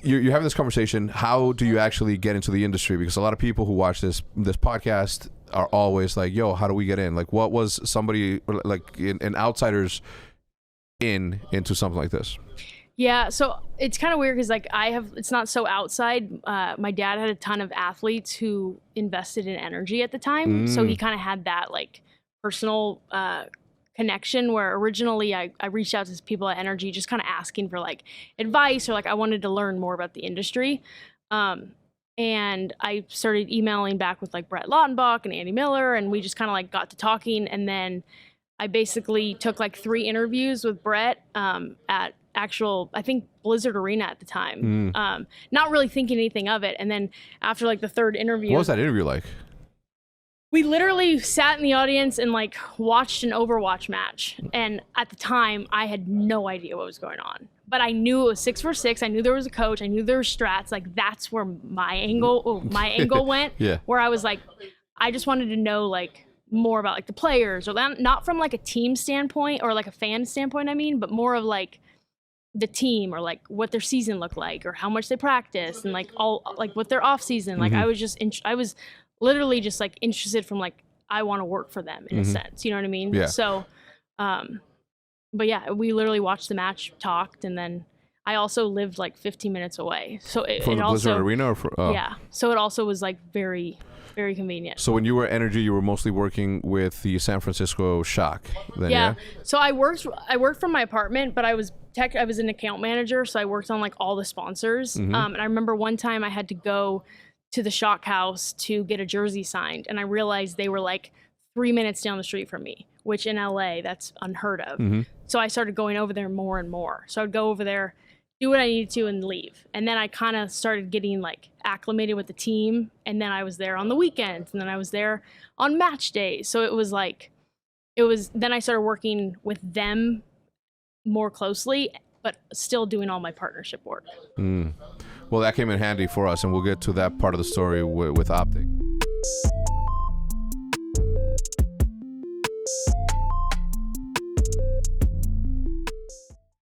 you're having this conversation. How do you actually get into the industry? Because a lot of people who watch this podcast are always like, yo, how do we get in? Like, what was somebody like an outsider's into something like this? Yeah, so it's kind of weird because like it's not so outside. My dad had a ton of athletes who invested in energy at the time. So he kind of had that like personal connection where originally I reached out to people at Energy just kind of asking for like advice or like I wanted to learn more about the industry. And I started emailing back with like Brett Lautenbach and Andy Miller, and we just kind of like got to talking. And then I basically took like 3 interviews with Brett at actual, I think, Blizzard Arena at the time. Not really thinking anything of it. And then after like the 3rd interview. What was that interview like? We literally sat in the audience and like watched an Overwatch match. And at the time, I had no idea what was going on. But I knew it was 6v6. I knew there was a coach. I knew there were strats. Like that's where my angle went. Yeah. Where I was like, I just wanted to know like more about like the players, or not from like a team standpoint or like a fan standpoint, I mean, but more of like the team or like what their season looked like or how much they practice and like all like what their off season. Like I was literally just like interested from like, I want to work for them in a sense, you know what I mean? Yeah. So, but yeah, we literally watched the match, talked, and then I also lived like 15 minutes away. So it From the also, Blizzard Arena? Or yeah. So it also was like very, very convenient. So when you were at Energy, you were mostly working with the San Francisco Shock then, yeah? So I worked from my apartment, but I was an account manager, so I worked on like all the sponsors. And I remember one time I had to go to the Shock House to get a jersey signed, and I realized they were like 3 minutes down the street from me, which in LA that's unheard of. So I started going over there more and more. So I'd go over there, do what I needed to, and leave. And then I kind of started getting like acclimated with the team, and then I was there on the weekends, and then I was there on match days. So then I started working with them more closely, but still doing all my partnership work. Well, that came in handy for us, and we'll get to that part of the story with OpTic.